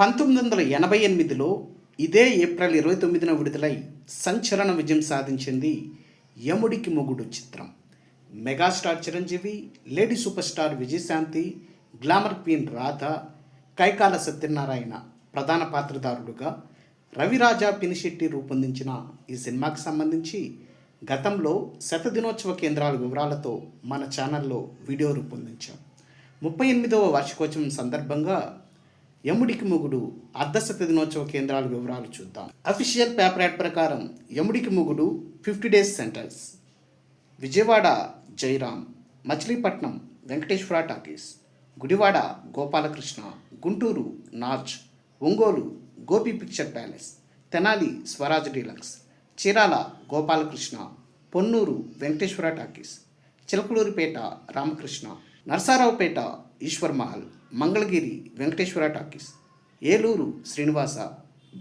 1988లో ఇదే ఏప్రిల్ 29న విడుదలై సంచలన విజయం సాధించింది యముడికి మొగుడు చిత్రం. Megastar Chiranjeevi, lady super star Vijayashanti, glamour queen Radha, Kaikala Satyanarayana ప్రధాన పాత్రధారులుగా రవిరాజా పినిశెట్టి రూపొందించిన ఈ సినిమాకి సంబంధించి గతంలో శతదినోత్సవ కేంద్రాల వివరాలతో మన ఛానల్లో వీడియో రూపొందించాం. 38వ వార్షికోత్సవం సందర్భంగా యముడికి మొగుడు అర్ధశత దినోత్సవ కేంద్రాల వివరాలు చూద్దాం. అఫీషియల్ పేపర్ యాడ్ ప్రకారం యముడికి మొగుడు 50 days centres: Vijayawada Jayaram, Machilipatnam Venkateswara talkies, Gudivada Gopalakrishna, Guntur నార్జ్, Ongole Gopi picture palace, Tenali Swaraj deluxe, Chirala Gopalakrishna, Ponnur Venkateswara talkies, Chilakaluripet Ramakrishna, Narasaraopet Eswar Mahal, Mangalagiri Venkateswara talkies, Eluru Srinivasa,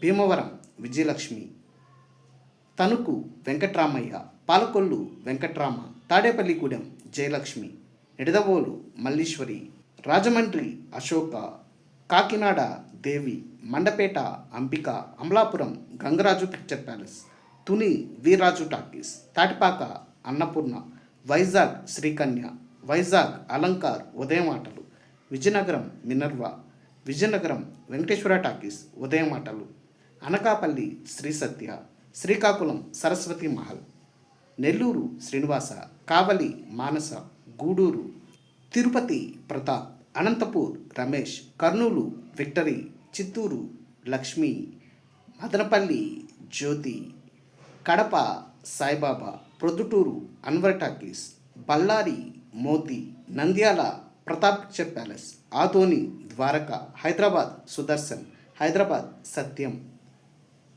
Bhimavaram Vijayalakshmi, Tanuku Venkatramaiah, Palakollu Venkatrama, Tadepalligudem Jayalakshmi, Nidadavole Malleswari, Rajahmundry Ashoka, Kakinada Devi, Mandapeta Ambika, Amalapuram Gangaraju picture palace, Tuni Veerraju talkies, Tatipaka Annapurna, Vizag Srikanya, Vizag Alankar ఉదయం ఆటలు, విజయనగరం మినర్వా, విజయనగరం వెంకటేశ్వర టాకీస్ ఉదయం ఆటలు, Anakapalli Sri Satya, Srikakulam Saraswati Mahal, Nellore Srinivasa, Kavali Manasa, Gudur Tirupati Pratap, Anantapur Ramesh, Kurnool victory, Chittoor Lakshmi, Madanapalle Jyothi, Kadapa Saibaba, Proddatur Anwar talkies, Bellary Moti, Nandyal Pratap picture palace, Adoni Dwaraka, Hyderabad Sudarshan, Hyderabad Satyam,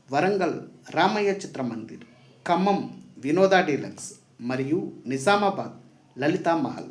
Warangal Ramaiah Chitra Mandir, Khammam Vinoda deluxe మరియు నిజామాబాద్ లలితా మహల్.